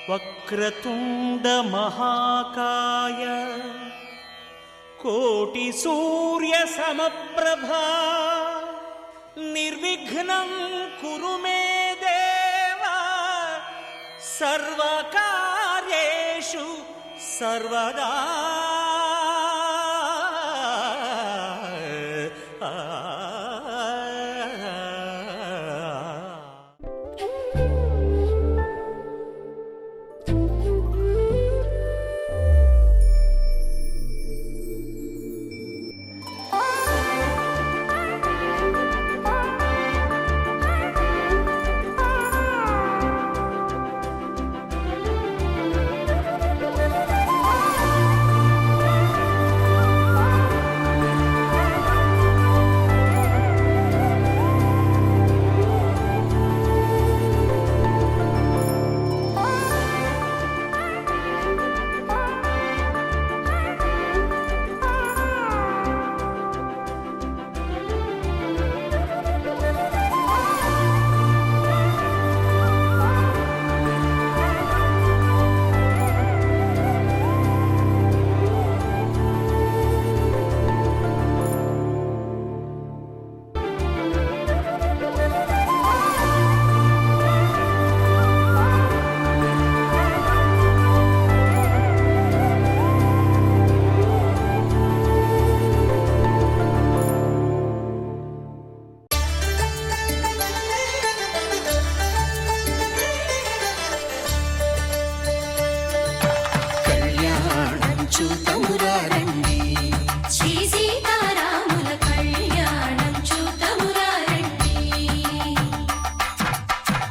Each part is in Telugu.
వక్రతుండ మహాకాయ కోటి సూర్య సమప్రభా నిర్విఘ్నం కురు మే దేవ సర్వకార్యేషు సర్వదా.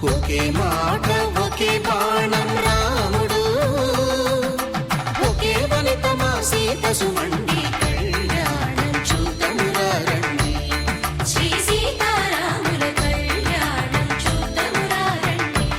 ఒకే మాట ఒకే బాణం రాముడు, ఒకే వనిత మా సీత సుమండి కళ్యాణం చూతమురా రండి. శ్రీ సీతారాముల కళ్యాణం చూతమురా రండి.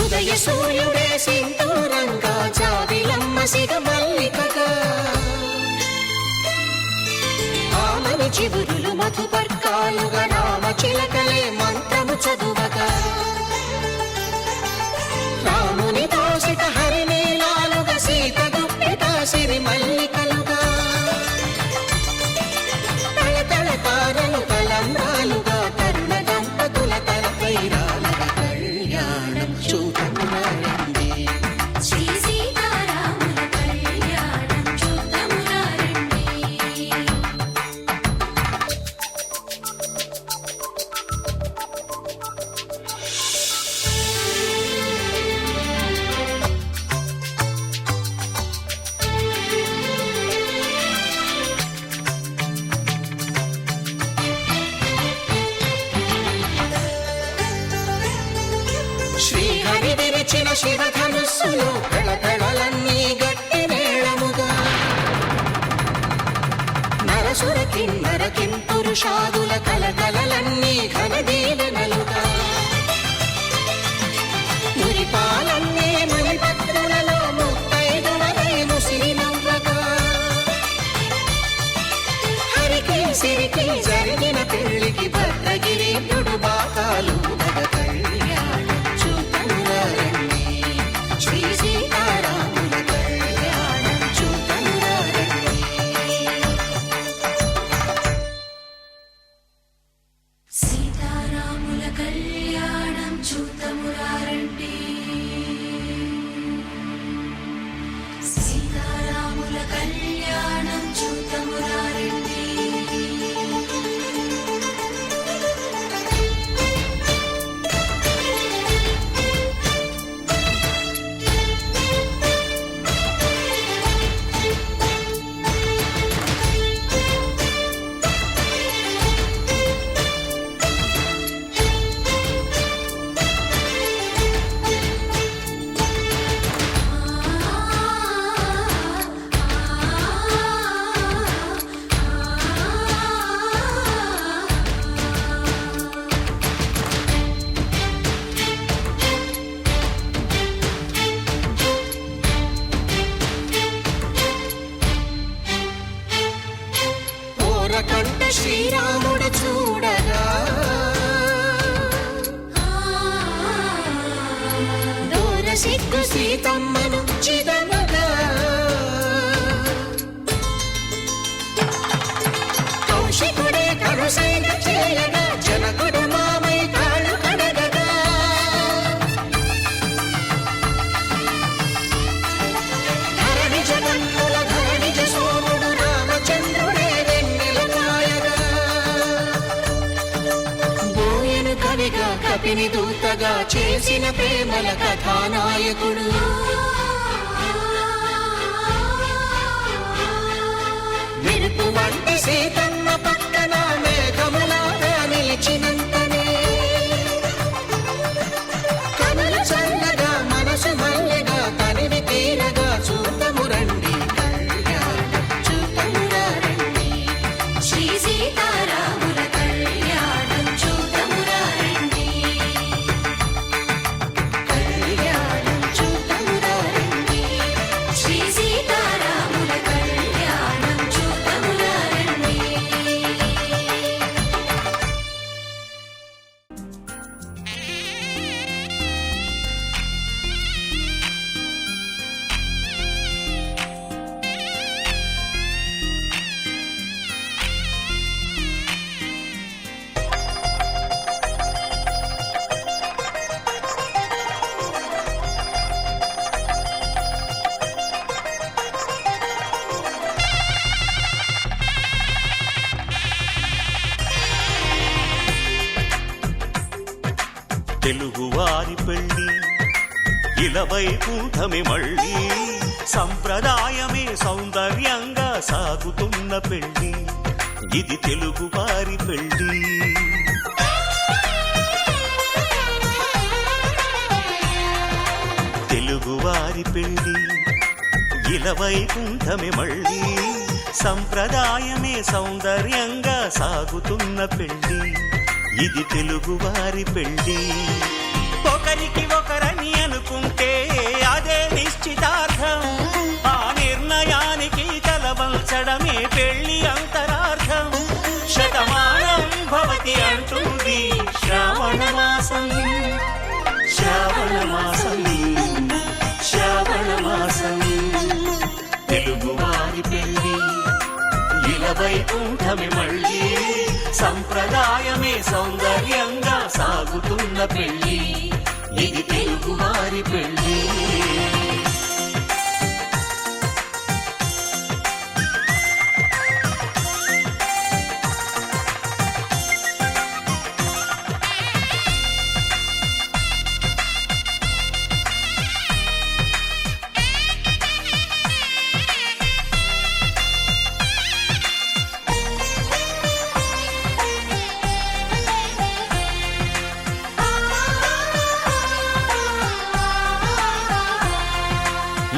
ఉదయ సూర్యుడే సింధూరంగా జాబిలమ్మ సిగ మల్లికగా, ఆమని చిగురులు మధుపర్కాలుగా రామ చిలకలే మంత్రము చదువగా, రాముని దోసిట హరినీలాలుగా సీత గుప్పిట సిరి మల్లికలుగా, తళతళ తారలు తలంబ్రాలుగా తరుణ దంపతుల తలపై రాలుగా కళ్యాణం చూతమురా రండి. శ్రీ సీతారాముల కళ్యాణం చూతమురా రండి. శ్రీహరి విరిచిన శివధనుస్సులు కళకళలన్నీ గట్టి మేళముగా, నరసుర కిన్నర కింపురుషాదుల కలకలలన్నీ ఘనదీవెనలుగా, మురిపాలన్నీ మణిపత్రులలో ముత్తైదువలై ముసిరి నవ్వగా, హరికి సిరికి జరిగిన పెళ్లికి భద్రగిరీంద్రుడు బాకాలు కళ్యాణం చూతమురా రండి. శ్రీ సీతారాముల కళ్యాణం చూతమురా రండి. సీతారాముల కళ్యాణం చూతమురా రండి. సీతారాముల కళ్యాణం చూతమురా రండి. సీతమ్మను చిదమగా కౌశికుడే కరుసైన చేయగా జనకుడు మామై కాళ్ళు కడగగా ధరణి జగన్నుల ధరణిజ సోముడు రామచంద్రుడే వెన్నెల కాయగా బోయను కవిగా కపిని దూతగా చేసిన ప్రేమల కథానాయకుడు మెరుపు వంటి సీతమ్మ పక్కన మేఘములాగా నిలిచినంతనే కనులు చల్లగా మనసు మల్లెగా తనివి తీరగా చూతము రండి కళ్యాణం చూతమురా రండి శ్రీ సీతారాముల కళ్యాణం చూతమురా రండి కళ్యాణం చూతమురా రండి శ్రీ సీతారాముల కళ్యాణం చూతమురా రండి. తెలుగువారి పెళ్ళి ఇలవై కూటమి మళ్ళీ సంప్రదాయమే సౌందర్యంగా సాగుతున్న పెళ్ళి ఇది తెలుగువారి పెళ్ళి తెలుగువారి పెళ్ళి ఇలవై కూటమి మళ్ళీ సంప్రదాయమే సౌందర్యంగా సాగుతున్న పెళ్ళి ఇది తెలుగువారి పెళ్ళి ఒకరికి ఒకరని అనుకుంటే అదే నిశ్చితార్థం ఆ నిర్ణయానికి తలవంచడమే పెళ్ళి అంతరార్థం శతమానం భవతి అంటుంది శ్రావణ మాసం శ్రావణ మాసం శ్రావణ మాసం తెలుగువారి పెళ్ళి ఇలవై కూటమి మళ్ళీ సంప్రదాయమే సౌందర్యంగా సాగుతున్న పెళ్ళి ఇది తెలుగువారి పెళ్ళి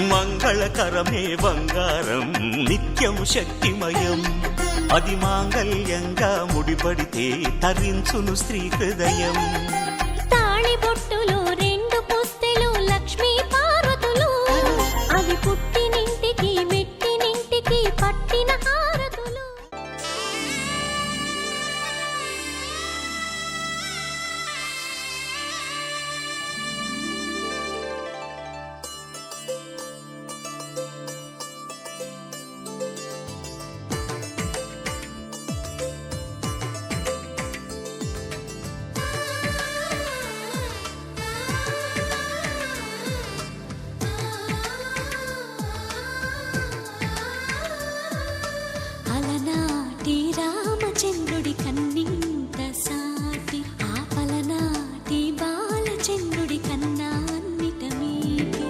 మంగళకరమే బంగారం నిత్యం శక్తిమయం అది మాంగళ్యంగా ముడిపడితే తరించును స్త్రీ హృదయం తాళిబొట్టులో రెండు పుస్తెలు లక్ష్మీ పార్వతులు అవి పుట్టినింటికి మెట్టినింటికి పట్టిన హారతులు అలనాటి రామచంద్రుడి కన్నింత సాటి ఆపలనాటి బాలచంద్రుడి కన్నా అన్నిట మీటి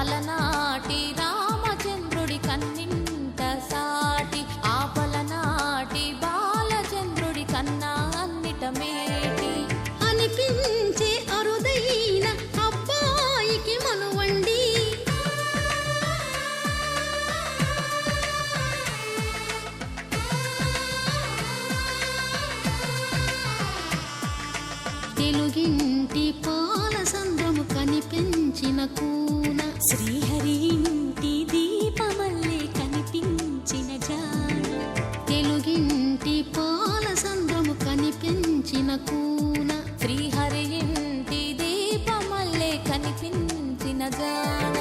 అలనాటి రామచంద్రుడి కన్నింత సాటి ఆపలనాటి బాలచంద్రుడి కన్నా అన్నిట మేటి అనిపించే అరుదైన అబ్బాయికి మనువండి తెలుగింటి పాల సంద్రము కనిపించిన కూన శ్రీహరి ఇంటి దీపమల్లే కనిపించిన జాన తెలుగింటి పాల సంద్రము కనిపించిన కూన శ్రీహరి ఇంటి దీపమల్లే కనిపించిన జాన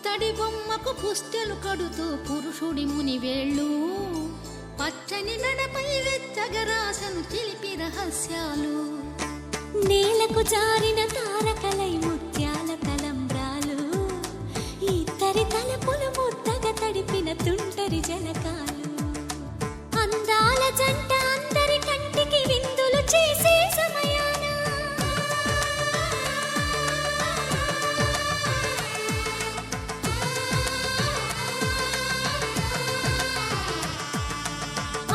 పుత్తడి బొమ్మకు పుస్తెలు కడుతూ పురుషుడి ముని వేళ్ళు పచ్చని నడపై వెచ్చగరాసను చిలిపి రహస్యాలు నేలకు జారిన తారకలై ముత్యాల తలంబ్రాలు ఇద్దరి తలపులు ముద్దగా తడిపిన తుంటరి జలకాలు అందాల జంట అందరి కంటికి విందులు చేసే సమయాన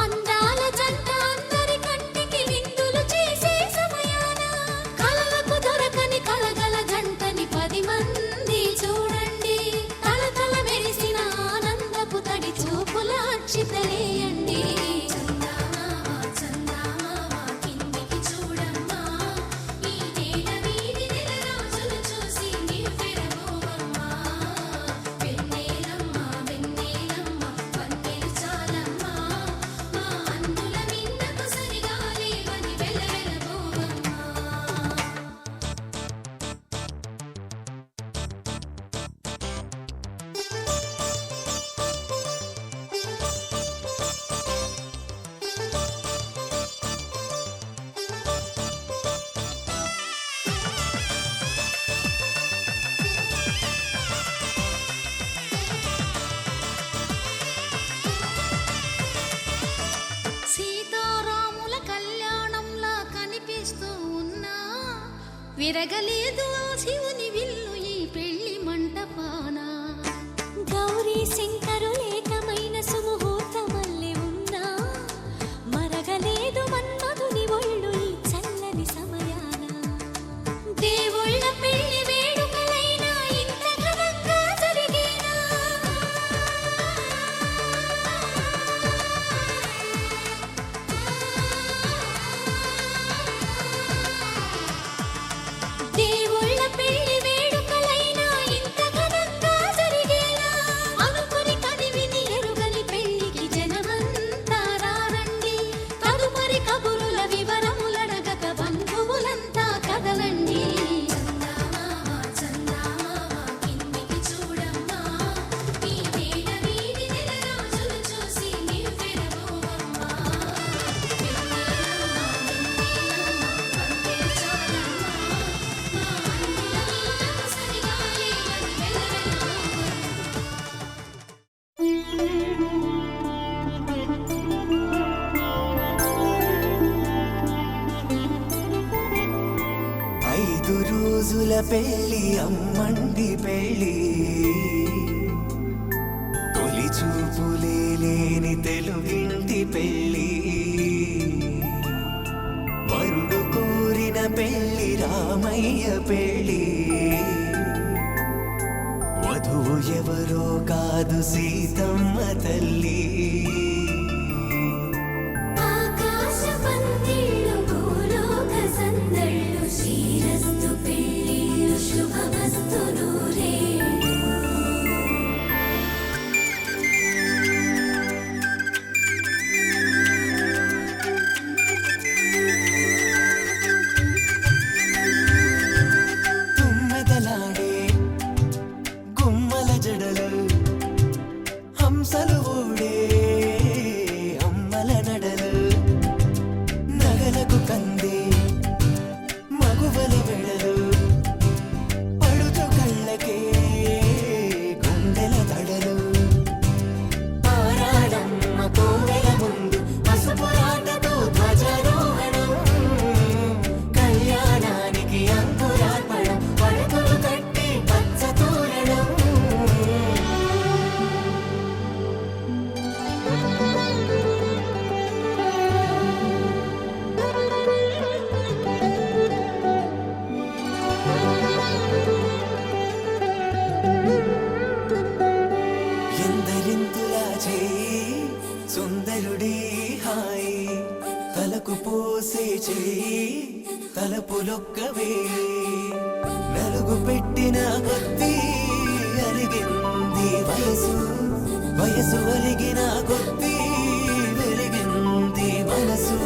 అందాల జంట అందరి కంటికి విందులు చేసే సమయాన కలలకు దొరకని కలగల జంటని 10 మంది చూడండి తలతల మెరిసిన ఆనందపు తడి చూపుల అక్షితలేయండి సీతారాముల కళ్యాణంలా కనిపిస్తూ ఉన్నా విరగలేదు ఆ శివుని విల్లు ఈ పెళ్లి మంటపాన గౌరీ శంకరులేకమైన సుముహూర్తమల్లె ఉన్నా మరగలేదు మన్మధుని ఒళ్ళు ఈ చల్లని సమయాన దేవుళ్ళ పెళ్లి వేడుకలైనా ఇంత ఘనంగా జరిగేనా దేవుళ్ళ పెళ్లి వేడుకలైనా ఇంత ఘనంగా జరిగేలా అనుకుని కనివిని ఎరుగని పెళ్లికి జనమంతా రారండి తదుపరి కబురుల వివరములడగక బంధువులంతా కదలండి కిందికి చూడమ్మా ఈ వేళ వీధి నెల రోజులు చూసి నివ్వెరబోవమ్మా ఐదు రోజుల పెళ్లి అమ్మండి పెళ్లి తొలి చూపులే లేని తెలుగింటి పెళ్లి వరుడు కోరిన పెళ్లి రామయ్య పెళ్లి వధువు ఎవరో కాదు సీతమ్మ తల్లి ఆకాశ పందిళ్ళు భూలోక సందళ్ళు శ్రీరస్తు పెళ్ళిళ్ళు శుభమస్తు నూరేళ్ళు తుమ్మెదలాడే గుమ్మల జడలు హంసలు ఊడే అమ్మల నడలు నగలకు కంది మగువల వెడలు పడుచు కళ్ళకే గుండెల తడలు ఆరాడమ్మ కోవెల ముందు పసుపురాటతో ధ్వజారోహణం కళ్యాణానికి అంకురార్పణం పడకలు కట్టి పచ్చ తోరణం ఎందరింతులా చేయి సుందరుడి హాయి తలకు పోసే చేయి తలపులొక్కవే నలుగు పెట్టిన కొద్దీ అలిగింది వయసు వయసు అలిగిన కొద్దీ వెలిగింది మనసు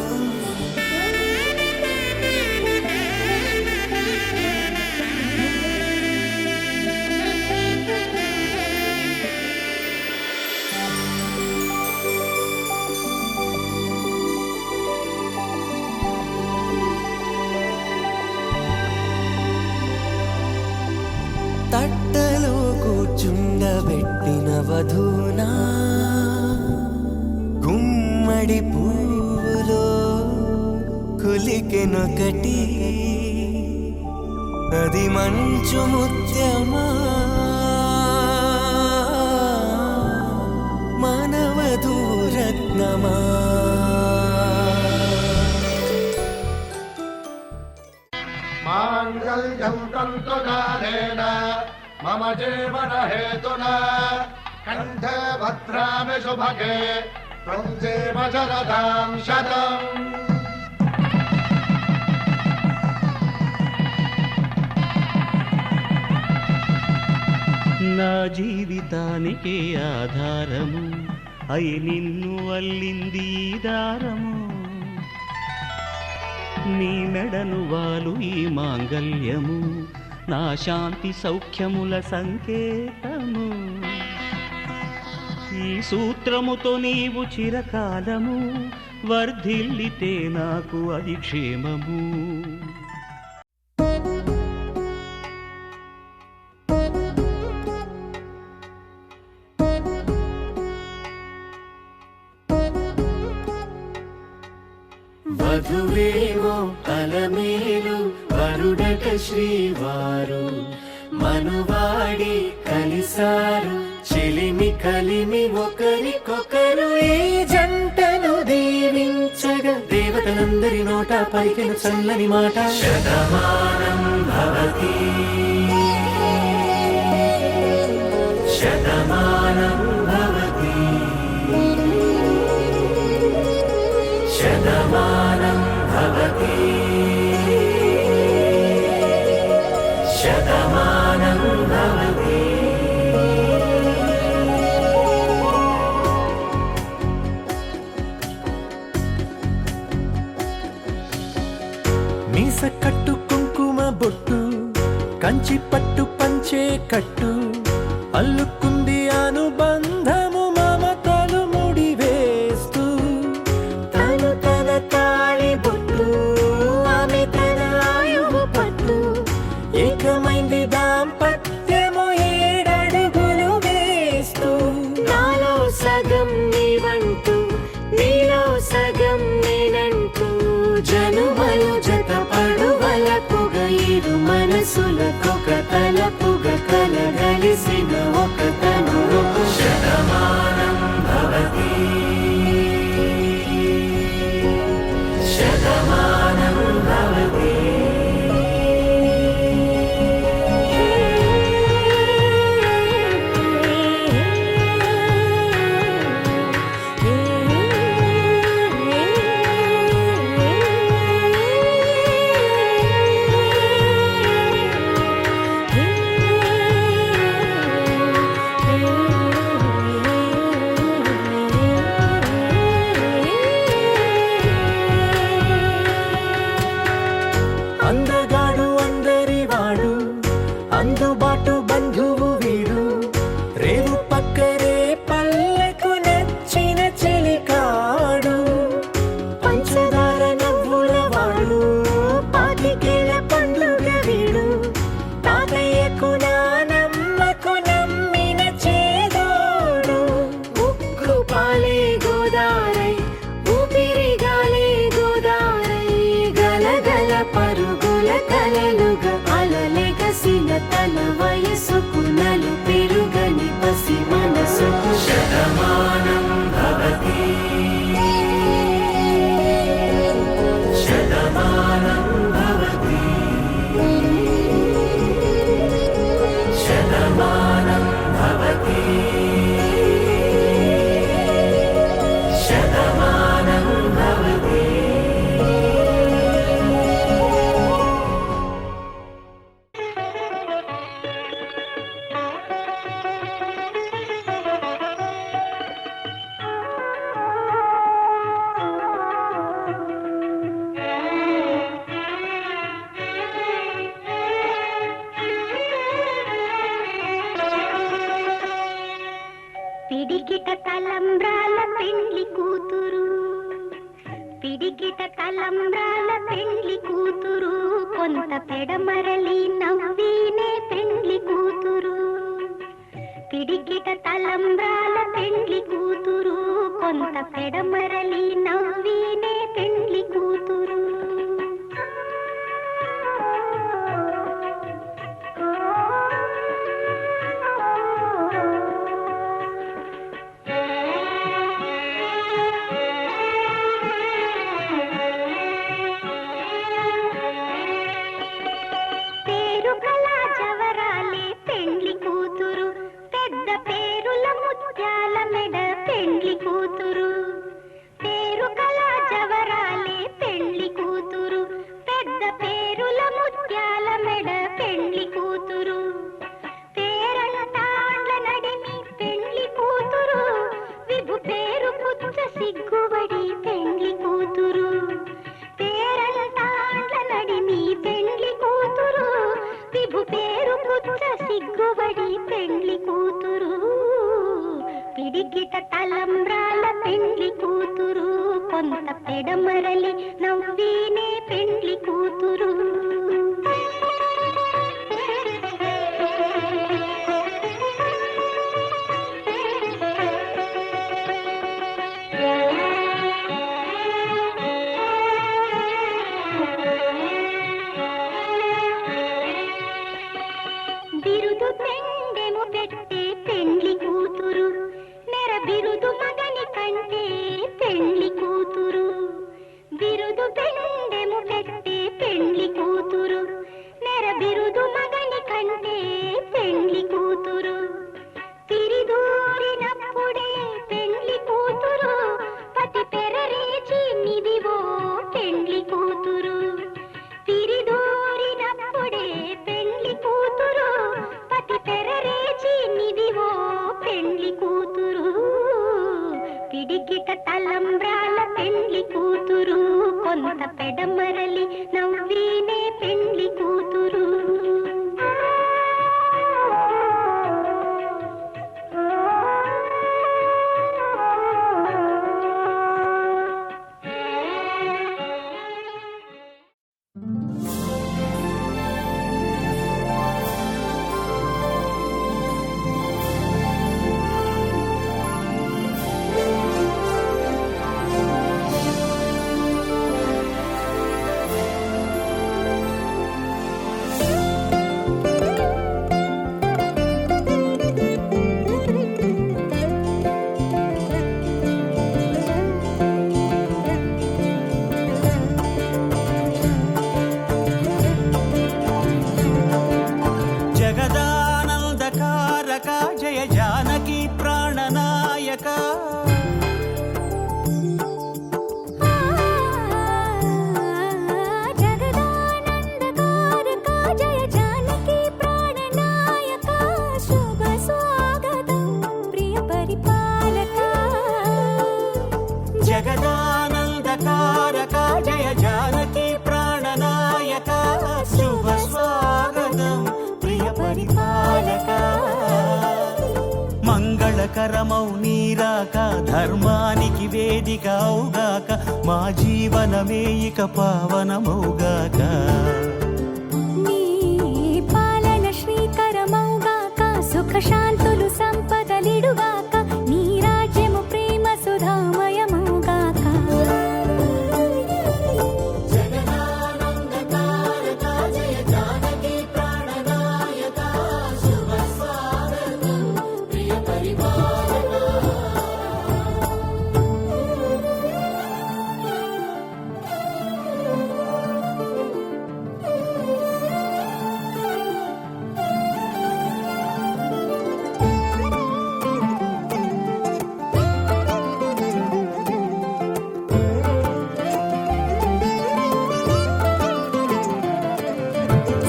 వధూనా గుమ్మడి పూలో కులికెనొకటి అది మంచు ముత్యమా మానవధూరత్నమా మాంగళ్యం తంతునానేన మమ జీవన హేతునా కంఠే భద్రామి శుభగే త్వం జీవ శరదాం శతం. నా జీవితానికే ఆధారము అయి నిన్ను అల్లింది దారము నీ మెడను వాలు ఈ మాంగల్యము నా శాంతి సౌఖ్యముల సంకేతము ఈ సూత్రముతో నీవు చిరకాలము వర్ధిల్లితే నాకు అది క్షేమము. వధువేమో అలమేలు వరుడట శ్రీవారు మనువాడి కలిసారు చెలిమి కలిమి ఒకరికొకరు ఈ జంటను దీవించగా దేవతలందరి నోట పలికిన చల్లని మాట శతమానం భవతి శతమానం భవతి శతమానం భవతి శతమానం భవతి. మీస కట్టు కుంకుమ బొట్టు కంచి పట్టు పంచే కట్టు అల్లుకుంది అనుబంధము మమతలు ముడివేస్తూ తను తన తాళి బొట్టు ఆమె తన ఆయువు పట్టు ఏకమైంది దాంపత్యము 7 అడుగులు వేస్తూ నాలో సగం నీవంటూ నీలో సగం నేనంటూ జనుమలు జత పడువలపుగ ఇరు మనసులకొక తలపుగ కలగలిసిన ఒక తను శతమానం భవతి శతమానం భవతి. అందగాడు అందరివాడు అందుబాటు బంధువు వీడు రేవు పక్కరే పల్లెకు నచ్చిన చెలికాడు పంచదార నవ్వుల వాడు పాతికేల పండుగ వీడు తాతయ్యకు నానమ్మకు నమ్మిన చేదోడు ఉక్కు పాలే గోదారై ఊపిరిగాలే గోదారై గలగల పరుగుల కలలుగా అలలెగసిన తన వయసుకు నలు పెరుగని పసి మనసుకు శతమానం భవతి శతమానం భవతి శతమానం భవతి శతమానం భవతి. పిడికిట తలంబ్రాల పెండ్లి కూతురు పిడికిట తలంబ్రాల పెండ్లి కూతురు కొంత పెడమరలి నవ్వీనే పెండ్లి కూతురు పిడికిట తలంబ్రాల పెండ్లి కూతురు కొంత పెడమరలి నవ్వినే పెండ్లి కూతురు పేరు కళా జవరాలే పెండ్లి కూతురు పెద్ద పేరుల ముత్యాల మెడ పెండ్లి కూతురు పేరు కళా జవరాలే పెండ్లి కూతురు పెద్ద పేరుల ముత్యాల మెడ పెండ్లి కూతురు పేరంటాండ్ల నడిమి పెండ్లి కూతురు విభు పేరు పుచ్చ సిగ్గుబడి పెండ్లి కూతురు పేరంటాండ్ల నడిమి పెండ్లి కూతురు విభు పేరు పుచ్చ సిగ్గుబడి పెండ్లి కూతురు పిడికిట తలంబ్రాల పెండ్లి కూతురు కొంత పెడమరలి నవ్వినే పెండ్లి కూతురు బిరుదు పెండెము పెట్టే పెండ్లి కూతురు నెర బిరుదు మగని కంటే పెండ్లి కూతురు బిరుదు పెండెము పెట్టే పెండ్లి కూతురు నెర బిరుదు మగని కంటే పెండ్లి కూతురు తిరిదూరినప్పుడే పెండ్లి కూతురు పతి పెరరేచి నిదివో పెండ్లి కూతురు తిరిదూరినప్పుడే పెండ్లి కూతురు పతి పెరరేచి నిదివో పెండ్లి కూతురు పిడికిట తలంబ్రాల పెండ్లి కూతురు కొంత పెడమరలి నవ్వినే పెండ్లి కూతురు జగదానందకారక జయ జానకి ప్రాణనాయక జగదానందకారక జయ జానకి ప్రాణనాయక శుభ స్వాగతం ప్రియ పరిపాలక జగదానందకారక జయ జానకి ప్రాణనాయక శుభ స్వాగతం ప్రియ పరిపాలక మంగళకరమౌ నీరాక ధర్మానికి వేదిక అవుగాక మా జీవనమే ఇక పావనమౌగాక నీ పాలన శ్రీకరమౌగాక సుఖ శాంతులు సంపదలిడుగాక నీ రాజ్యము ప్రేమ సుధామయమౌగాక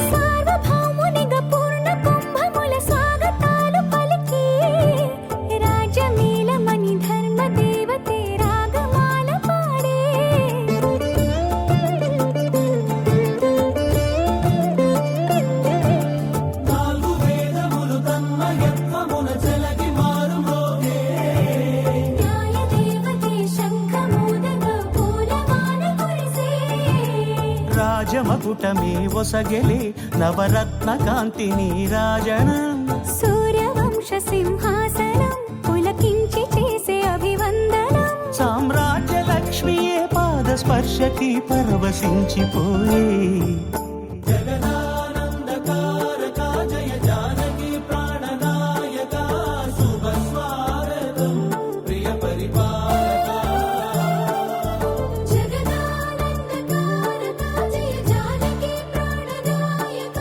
సార్వభౌమునిగా పూర్ణ కుంభముల స్వాగతాలు పలికి రాజమేళమణి ధర్మ దేవతే రాగమాల పాడే నాలుగు వేదములు తన్మయత్వమున చెలగి మారుమోగే న్యాయ దేవతే శంఖమూదగా పూలవాన కురిసే రాజమకుటమే ఒసగెలే నవరత్న కాంతి నీరాజనం సూర్యవంశ సింహాసనం పులకించి చేసే అభివందనం సామ్రాజ్య లక్ష్మియే పాద స్పర్శకి పరవశించిపోయే జగదానందకారక జయ జానకి ప్రాణనాయక శుభ స్వాగతం ప్రియ పరిపాలక జగదానందకారక జయ జానకి ప్రాణనాయక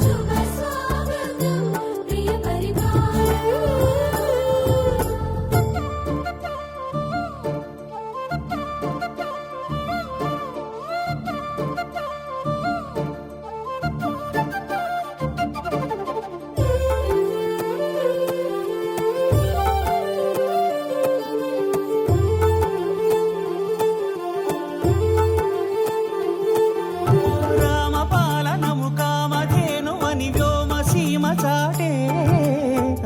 శుభ స్వాగతం ప్రియ రామపాలనము కామధేనువని వ్యోమ సీమ చాటే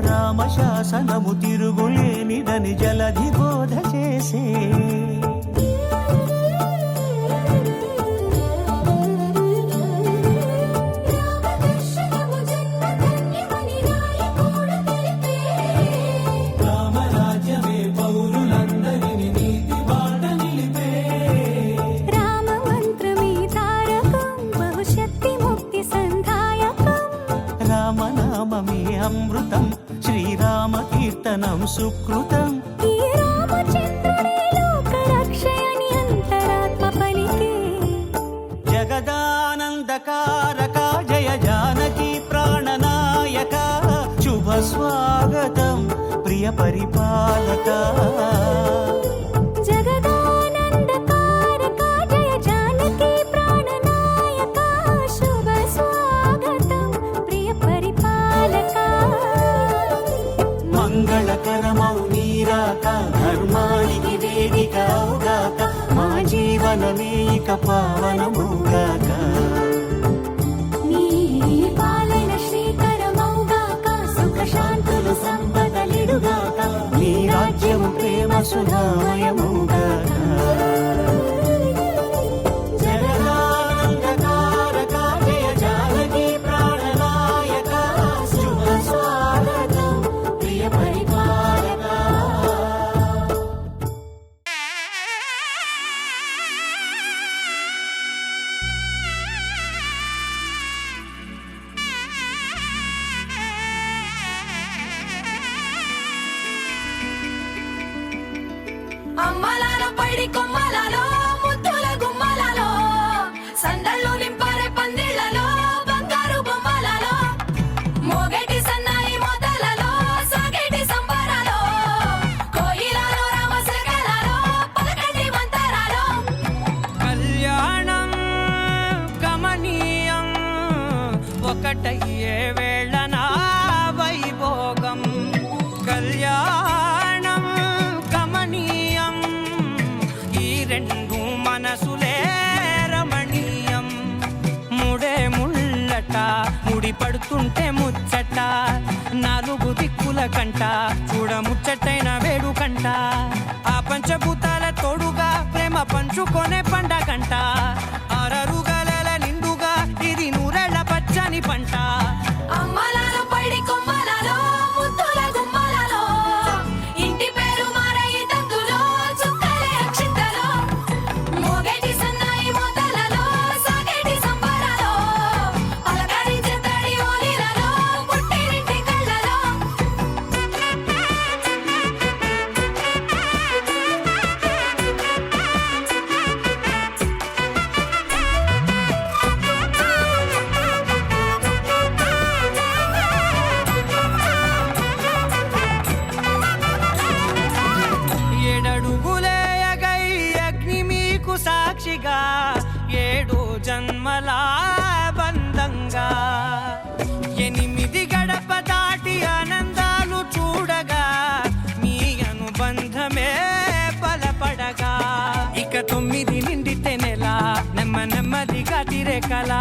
రామశాసనము తిరుగులేనిదని జలధి బోధ చేసే రామదర్శనము జన్మధన్యమని రాయకూడ తెలిపే రామరాజ్యమే పౌరులందరిని నీతి బాట నిలిపే రామమంత్రమే తారకం బహుశక్తి ముక్తి సంధాయకం రామనామమే అమృతం శ్రీరామ కీర్తనం సుకృతం ఈ రామచంద్రుడే లోకరక్షయని అంతరాత్మ పలికే జగదానందకారక జయ జానకి ప్రాణనాయక శుభ స్వాగతం ప్రియ పరిపాలక జగదానందకారక జయ జానకి ప్రాణనాయక శుభ స్వాగతం ప్రియ పరిపాలక మంగళకరమౌ నీరాక ధర్మానికి వేదిక అవుగాక మా జీవనమే ఇక పావనముగాక నీ పాలన శ్రీకరమౌగాక సుఖ శాంతులు సంపదలిడుగాక నీ రాజ్యము ప్రేమ సుధామయముగాక జగదానందకారక జయ జానకి ప్రాణనాయక శుభ స్వాగతం ప్రియ పరిపాలక అమ్మలాల పైడి కొమ్మలలో ముద్దుల గుమ్మలలో సందళ్ళు నింపారే పందిళ్లలో బంగారు బొమ్మలలో మోగేటి సన్నాయి మోతలలో సాగేటి సంబరాలో కోయిలలో రామశకలలో పలకటి మంతరాలో కళ్యాణం గమనీయం ఒకటయ్యే వేళ నా వైభోగం కళ్యాణం గమనీయం ఈ రెండు మనసులే రమణీయం ముడే ముళ్ళట ముడి పడుతుంటే ముచ్చట నాలుగు దిక్కుల కంట చూడ ముచ్చటైన వేడుకంట ఆ పంచభూతాల తోడుగా ప్రేమ పంచుకొనే పండగంట అరరుగల నిండుగా ఇది నూరెళ్ళ పచ్చని పంట అమ్మలాల పైడి కొమ్మలలో ముద్దుల గుమ్మలలో ఇంటి పేరు మారయి తందులో చుక్కలే అక్షింతలో మోగేటి సన్నాయి మోతలలో సాగేటి సంబరాలో పలకరించే తడి ఓలిలలో పుట్టినింటి కళ్ళలో ఏడడుగులేయగై అగ్ని మీకు సాక్షిగా ఏడు జన్మల బంధంగా ఎనిమిది గడప దాటి ఆనందాలు చూడగా మీ అనుబంధమే బలపడగా ఇక 9 నిండితే నెల నెమ్మదిగా తిరేకల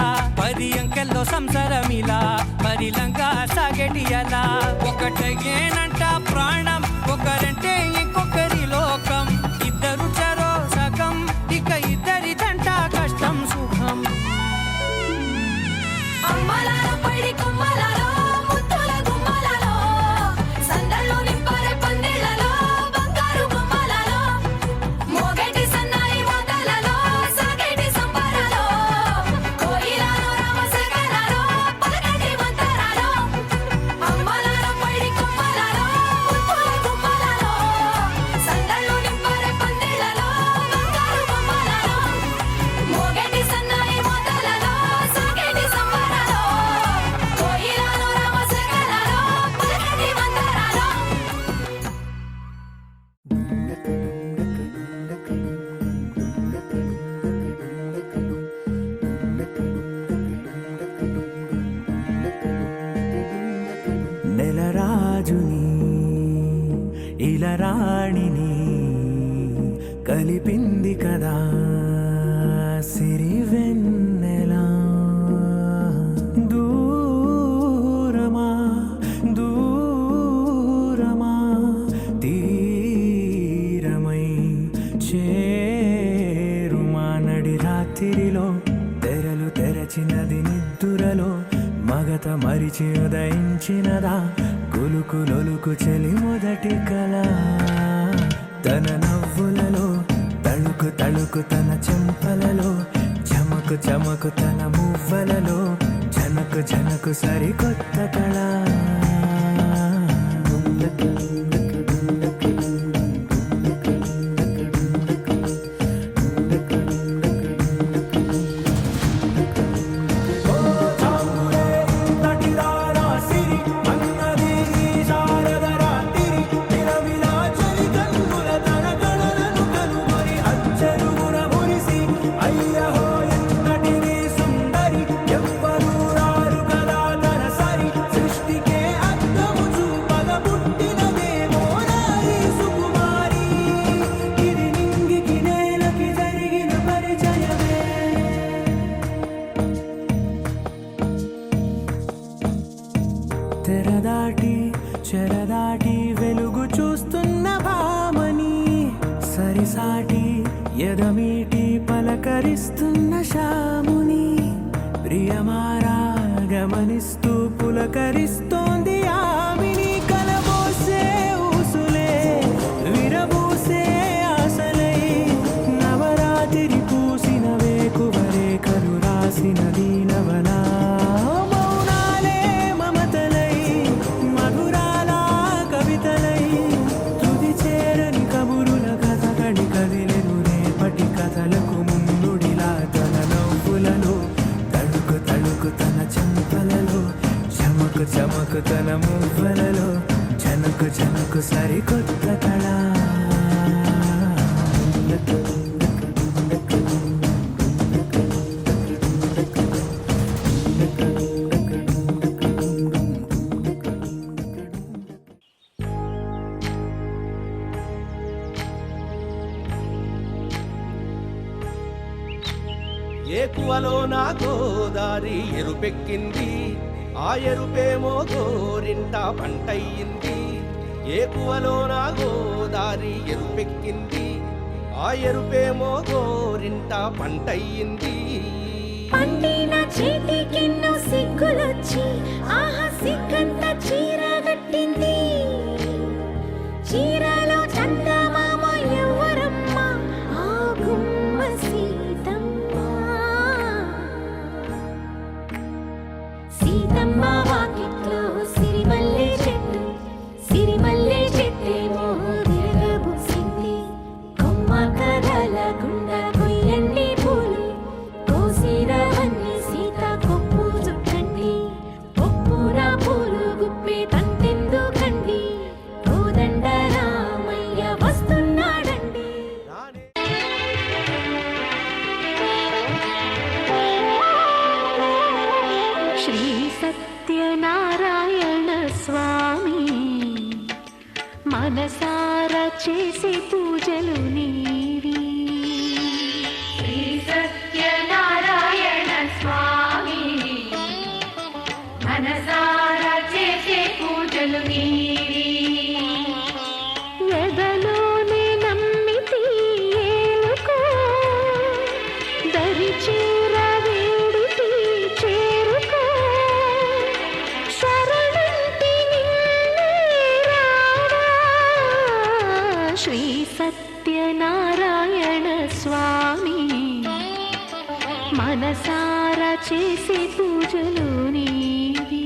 10 అంకెల్లో సంసారమిలా పరిలంగా సాగేటి అలా ఒకటేనంట ప్రాణం ఒకరంటే ఇంకొకరి లోకం ఇద్దరు చరో సగం ఇక ఇద్దరిదంట కష్టం సుఖం అమ్మలాల పైడి కొమ్మలలో ముద్దుల గుమ్మలలో ఇలరాణిని కలిపింది కదా సిరివెన్నెలా. దూరమా దూరమా తీరమై చేరుమా నడి రాత్రిలో తెరలు తెరచినది నిద్దురలో మగత మరిచి ఉదయించినదా కులుకులొలుకు చెలి మొదటి కళ. తన నవ్వులలో తళుకు తళుకు తన చెంపలలో చమకు చమకు తన మువ్వలలో జనకు జనకు సరికొత్త కళ. తెరదాటి చెరదాటి వెలుగు చూస్తున్న భామని సరిసాటి ఎదమీటి పలకరిస్తున్న శాముని ప్రియమారా గమనిస్తూ పులకరిస్తోంది ఆమెని. కలబోసే ఊసులే విరబూసే ఆశలై నవరాత్రి పూసిన వేకువరే కలు రాసిన దీనవనా. కథలకు ముందుడిలా తన నవ్వులలో తడుకు తడుకు తన చెంపలలో చమకు చమకు తన మువ్వలలో జనకు జనకు సరికొత్త కళ. ఏకువలో నా గోదారి ఎరుపెక్కింది, ఆ ఎరుపేమో గోరింట పంటయ్యింది. ఏకువలో నా గోదారి ఎరుపెక్కింది, ఆ ఎరుపేమో గోరింట పంటయ్యింది. పండిన చేతికెన్నో సిగ్గులొచ్చి ఆహా సిగ్గంత చీరగట్టింది. చీరలో చందమామ ఎవరమ్మ ఆ గుమ్మ సీతమ్మ. సీతమ్మ వాకిట్లో సిరిమల్లె చెట్టు, సిరిమల్లె చెట్టేమో విరగబూసింది. కొమ్మ కదలకుండా కొయ్యండి పూలు, కోసిరవన్నీ సీత కొప్పు చుట్టండి. ఒప్పున పూలు గుప్పే తంతెందుకండి, కోదండ రామయ్య వస్తున్నాడండి. శ్రీ సత్యనారాయణ స్వామి మనసారా చేసే పూజలు నీవి. శ్రీ సత్యనారాయణ స్వామి మనసారా చేసే పూజలు నీవి. ఎదలోనే నమ్మితి ఏలుకో, దరి చేర వేడితి చేరుకో. శరణంటి నిన్నే రావా, శ్రీ సత్యనారాయణ స్వామి మనసారా చేసే పూజలు నీవి.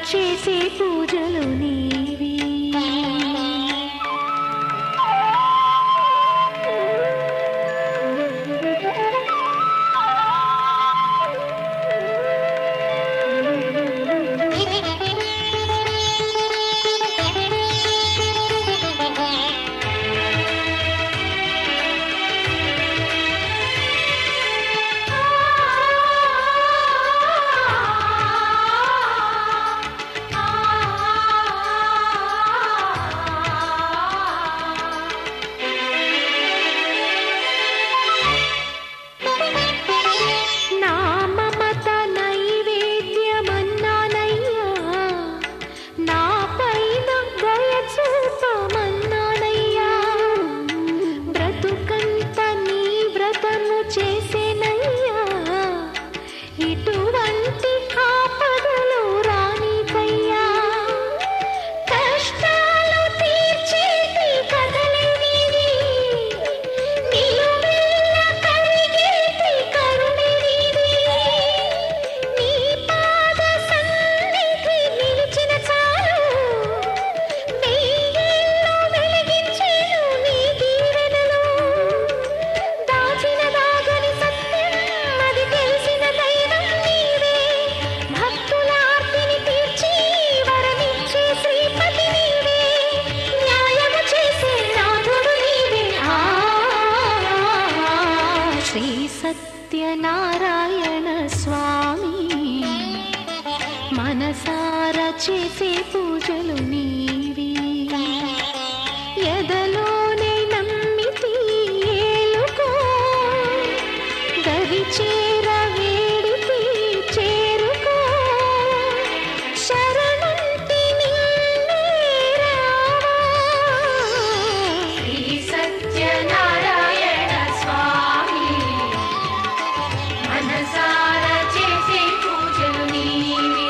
చేసే పూజలు నీవి సత్యనారాయణ స్వామి మనసారా చేసే పూజలు నీవి ఎదలోనే నమ్మితి ఏలుకో దరి చేర వేడితి చేరుకో శరణంటి నిన్నే రావా శ్రీ సత్యనారాయణ స్వామి మనసారా చేసే పూజలు నీవి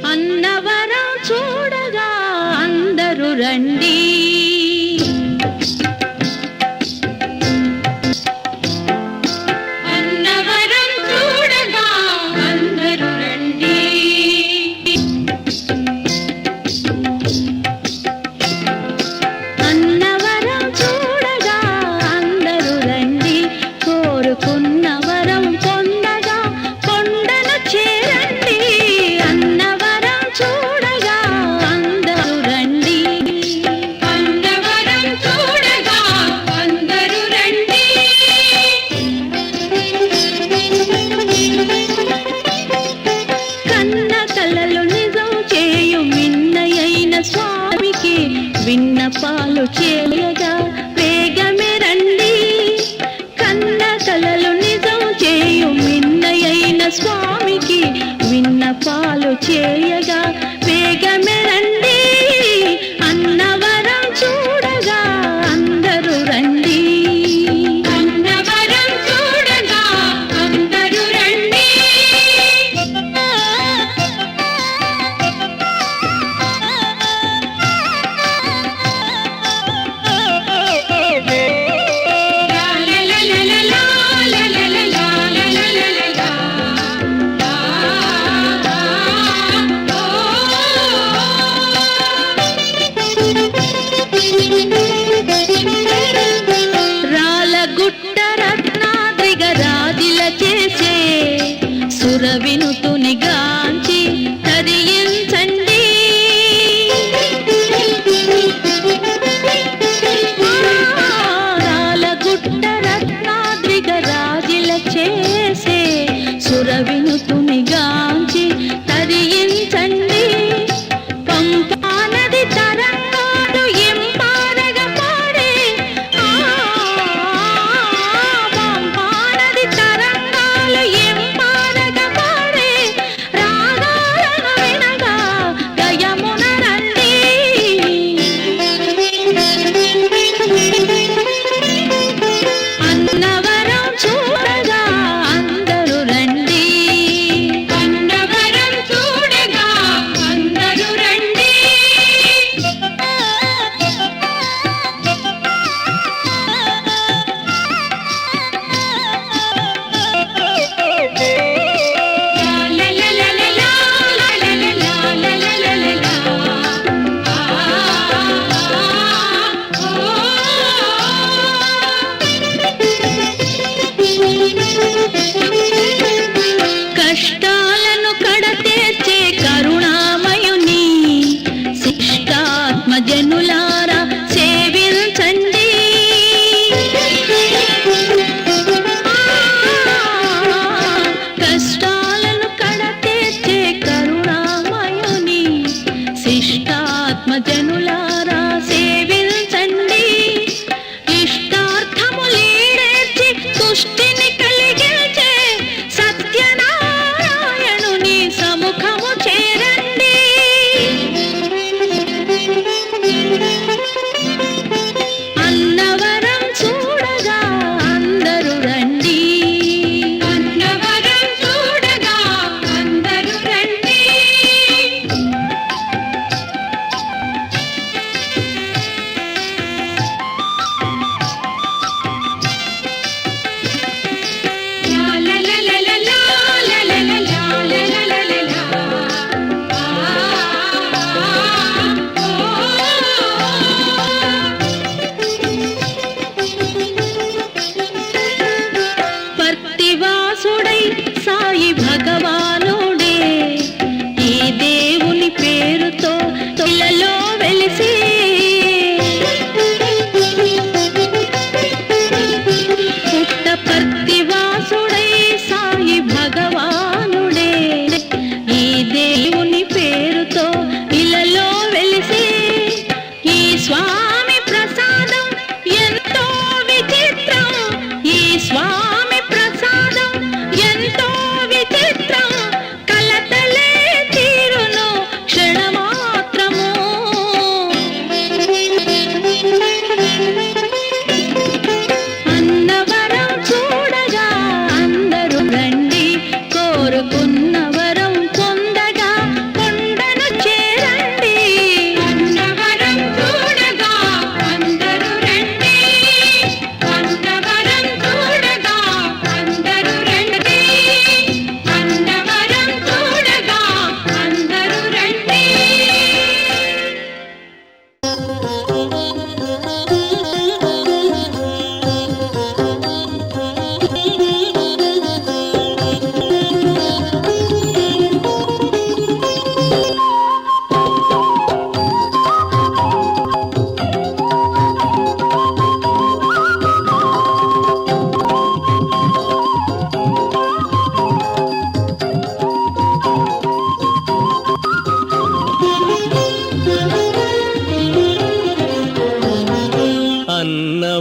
అన్నవరం చూడగా అందరూ రండి అన్నవరం చూడగా అందరూ రండి అన్నవరం చూడగా అందరూ రండి కోరుకున్న వరం పొందగా కొండను చేరండి అన్నవరం చూడగా అందరూ రండి అన్నవరం చూడగా అందరూ రండి కన్న కలలు నిజం చేయు మిన్నయైన స్వామికి విన్నపాలు చేయగా వేగమే రండి కన్న కలలు నిజం చేయు మిన్నయైన స్వామికి విన్నపాలు చేయగా వేగమే రండి అన్నవరం చూడగా అందరూ రండి అన్నవరం చూడగా అందరూ రండి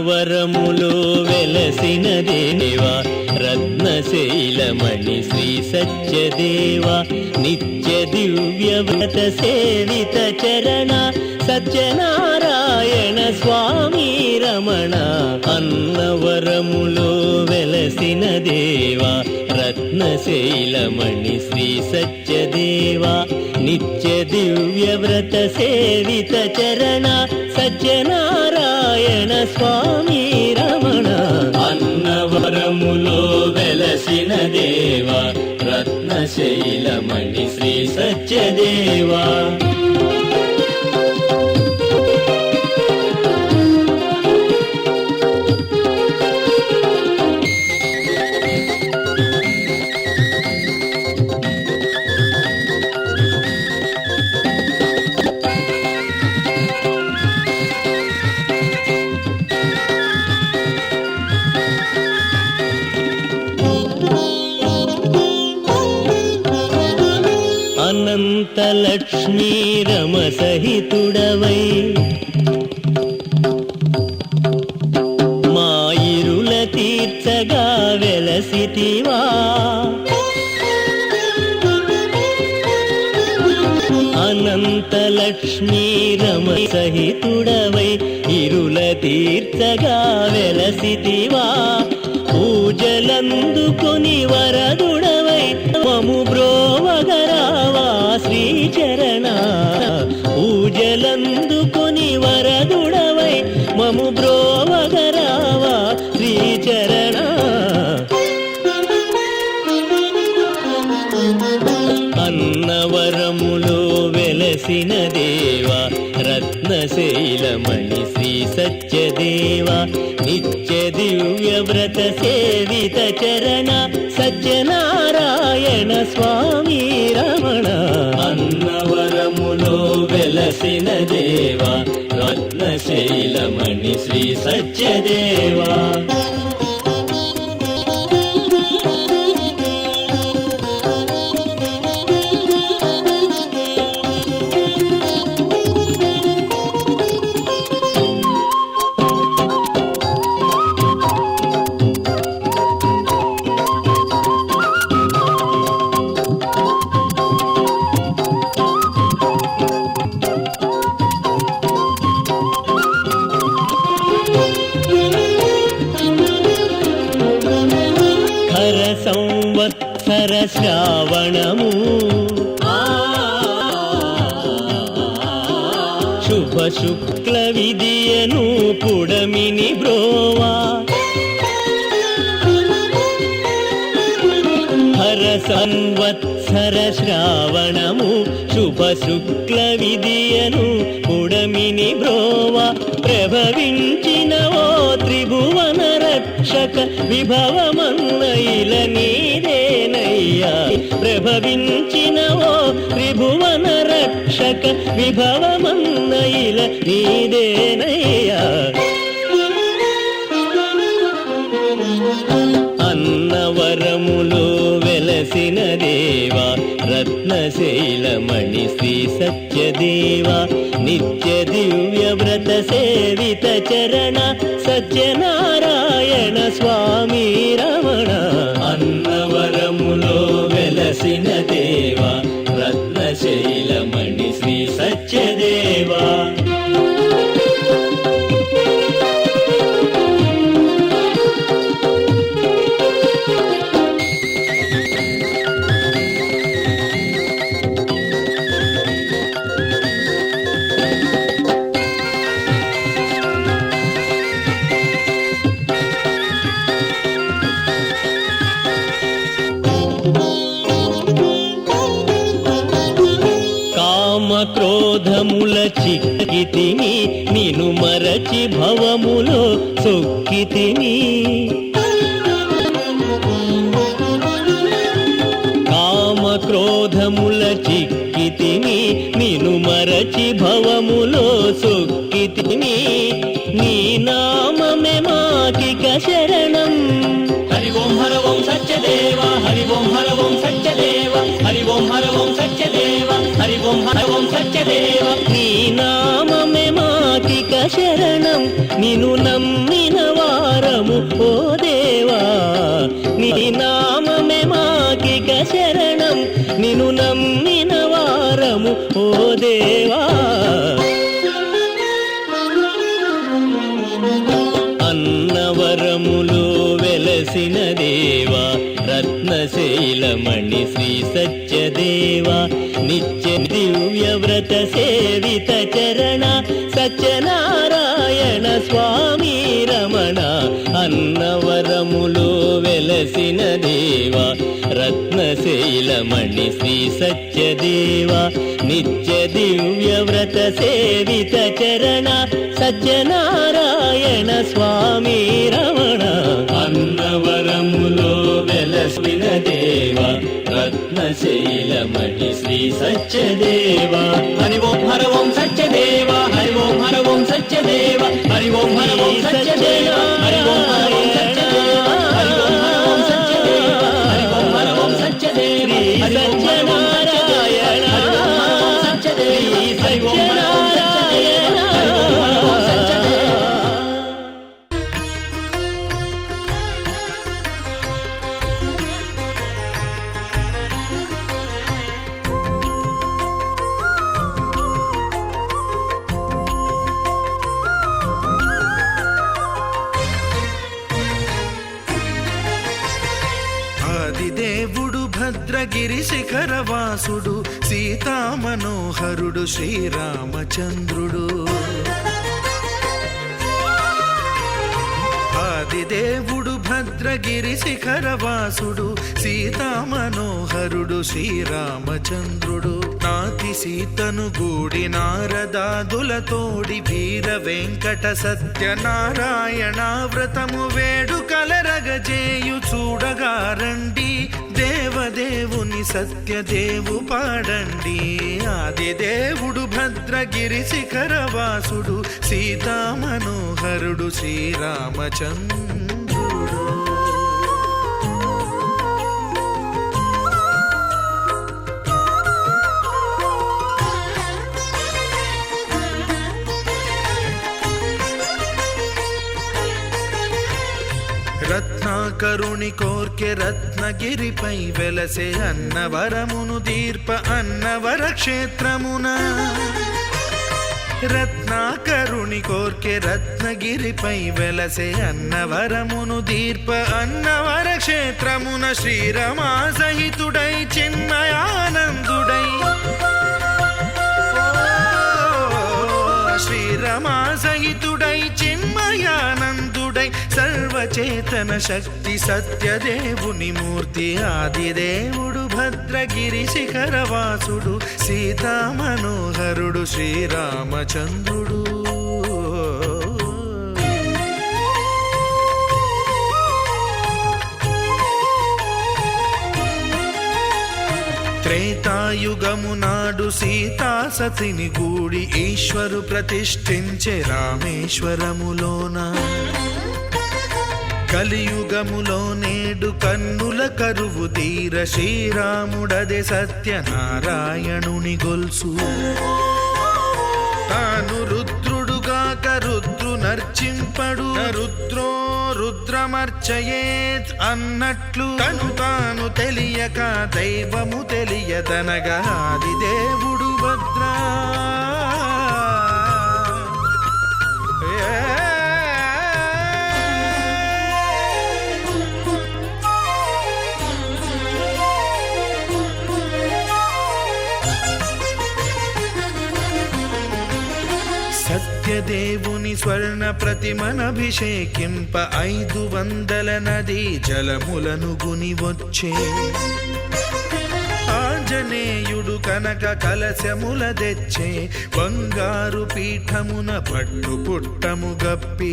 అన్నవరములో వెలసిన దేవా రత్నశైలమణి శ్రీ సత్యదేవా నిత్య దివ్య వ్రత సేవిత చరణ సత్యనారాయణ స్వామి రమణ. అన్నవరములో వెలసిన దేవా రత్నశైలమణి శ్రీ సత్యదేవా నిత్య దివ్య వ్రత సేవిత చరణ సత్యనారాయణ స్వామి రమణ. అన్నవరములో వెలసిన దేవా రత్నశైలమణి శ్రీ సత్యదేవా. అనంతలక్ష్మీ రమ సహితుడవై మా ఇరుల తీర్చగా వెలసితివా. అనంతలక్ష్మీ రమ సహితుడవై ఇరుల తీర్చగా వెలసితివా. పూజలందుకొని వరదుడవై మము బ్రోవగరావా శ్రీచరణ. పూజలందుకొని వరదుడవై మము బ్రోవగరావా శ్రీచరణ. అన్నవరములో వెలసిన దేవా రత్నశైలమణి శ్రీ సత్యదేవా నిత్య దివ్య వ్రత సేవిత చరణ సత్యనారాయణ స్వామి రమణ. అన్నవరములో వెలసిన దేవా రత్నశైలమణి శ్రీ సత్యదేవా. సంవత్సర శ్రావణము శుభ శుక్ల విదియను పుడమిని బ్రోవా. హర సంవత్సర శ్రావణము శుభ శుక్ల విదియను పుడమిని బ్రోవా. ప్రభవించిన ఓ త్రిభువన రక్షక విభవమన్నయిల నీదేనయ్యా. ప్రభవించిన ఓ త్రిభువన రక్షక విభవమన్నయిల నీదేనయ్యా. అన్నవరములో వెలసిన దేవా రత్నశైలమణి శ్రీ సత్యదేవా నిత్య దివ్య వ్రత సేవిత చరణ సత్యనారాయణ స్వామి రమణ. అన్నవరములో వెలసిన దేవా రత్నశైలమణి శ్రీ సత్యదేవా. క్రోధముల చిక్కితిని నిను మరచి భవములో సొక్కితిని. కామ క్రోధముల చిక్కితిని నిను మరచి భవములో సొక్కితిని. నీ నామమే మాకిక శరణం. హరి ఓం హర ఓం సత్యదేవ హరి ఓం హర ఓం సత్యదేవ హరి ఓం హర ఓం సత్యదేవ హరి ఓం హర ఓం సత్యదేవ. నీ నామమే మాకిక శరణం నిను నమ్మిన వారము ఓ దేవా నీ నామమే మాకిక శరణం నిను నమ్మిన వారము ఓ దేవా అన్నవరములో వెలసిన దేవా రత్నశైలమణి శ్రీ సత్యదేవా నిత్య దివ్య వ్రత సేవిత చరణ సత్యనారాయణ స్వామి రమణ అన్నవరములో వెలసిన దేవా రత్నశైలమణి శ్రీ సత్యదేవా నిత్య దివ్య వ్రత సేవిత చరణ సత్యనారాయణ స్వామి రమణ అన్నవరములో వెలసిన దేవా రత్నశైలమణి శ్రీ సత్యదేవా హరి ఓం హర ఓం సత్యదేవా హరి ఓం హర ఓం సత్యదేవా హరి ఓం హర ఓం సత్యదేవా హరి ఓం హర ఓం సత్యదేవా హరి ఓం హర ఓం సత్యదేవా హరి ఓం హర ఓం సత్యదేవా హరి ఓం హర ఓం సత్యదేవా హరి ఓం హర ఓం సత్యదేవా హరి ఓం హర ఓం సత్యదేవా హరి ఓం హర ఓం సత్యదేవా ఆదిదేవుడు భద్రగిరి శిఖరవాసుడు సీతామనోహరుడు శ్రీరామచంద్రుడు ఆదిదేవుడు భద్రగిరి శిఖరవాసుడు సీతామనోహరుడు శ్రీరామచంద్రుడు నాతి సీతను గూడి నారదాదులతోడి వీర వెంకట సత్యనారాయణ వ్రతము వేడుకలరగజేయు చూడగా రండి దేవదేవుని సత్యదేవు పాడండి ఆదిదేవుడు భద్రగిరి శిఖరవాసుడు సీతామనోహరుడు శ్రీరామచంద్రుడు రత్నాకరుని కోర్కె రత్నగిరిపై వెలసే అన్నవరమును దీర్ప అన్నవర క్షేత్రమున రత్నాకరుని కోర్కె రత్నగిరిపై వెలసే అన్నవరమును దీర్ప అన్నవర క్షేత్రమున శ్రీరమా సహితుడై చిన్మయానందుడై శ్రీరమా సహితుడై చిన్మయానందుడై సర్వచేతన శక్తి సత్యదేవుని మూర్తి ఆదిదేవుడు భద్రగిరి శిఖరవాసుడు సీతామనోహరుడు శ్రీరామచంద్రుడు త్రేతాయుగము నాడు సీతా సతిని గూడి ఈశ్వరు ప్రతిష్ఠించే రామేశ్వరములోన కలియుగములో నేడు కన్నుల కరువు తీర శ్రీరాముడదే సత్యనారాయణుని గొల్సు తాను రుద్రుడుగాక రుద్రు నర్చింపడు రుద్రో రుద్రమర్చయేత్ అన్నట్లు తను తాను తెలియక దైవము తెలియదనగా ఆదిదేవుడు భద్రా సత్యదేవుని స్వర్ణ ప్రతిమనభిషేకింప 500 నదీ జలములను గుని వచ్చే ఆంజనేయుడు కనక కలశముల తెచ్చే బంగారు పీఠమున పట్టు పుట్టము గప్పి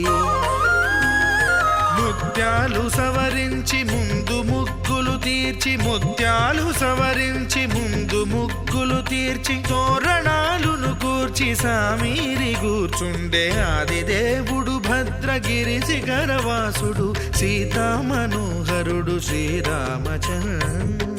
ముత్యాలు సవరించి ముందు ముగ్గులు తీర్చి ముత్యాలు సవరించి ముందు ముగ్గులు తీర్చి తోరణాలును కూర్చి సామీరి కూర్చుండే ఆదిదేవుడు భద్రగిరి శిఖరవాసుడు సీతామనోహరుడు శ్రీరామచంద్రుడు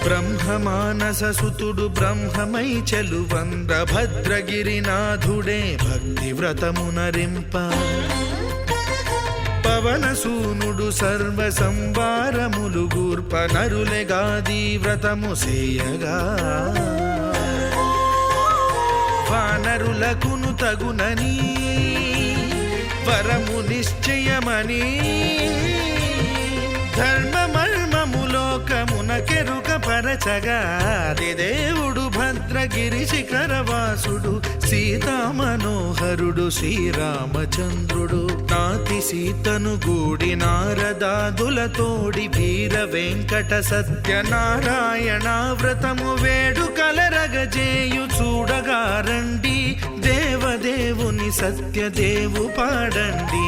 బ్రహ్మమానస సుతుడు బ్రహ్మమై చెలువంద్ర భద్రగిరినాథుడే భక్తి వ్రతమునరింప పవనసూనుడు సర్వ సంవారములు గూర్ప నరులెగాది వ్రతము సేయగా వానరులకును తగునని వరము నిశ్చయమని ధర్మమర్మములోకమునకెరుక పరచగా దేవుడు భద్రగిరి శిఖరవాసుడు సీతామనోహరుడు శ్రీరామచంద్రుడు నాతి సీతను గూడి నారదాదులతోడి వీర వెంకట సత్యనారాయణ వ్రతము వేడుకలరగజేయు చూడగా రండి దేవదేవుని సత్యదేవు పాడండి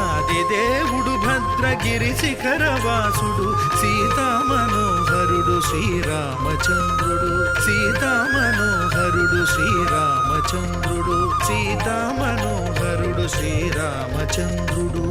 ఆదిదేవుడు భద్రగిరి శిఖరవాసుడు సీతామనోహరుడు శ్రీరామచంద్రుడు సీతామనోహరుడు శ్రీరామచంద్రుడు సీతామనోహరుడు శ్రీరామచంద్రుడు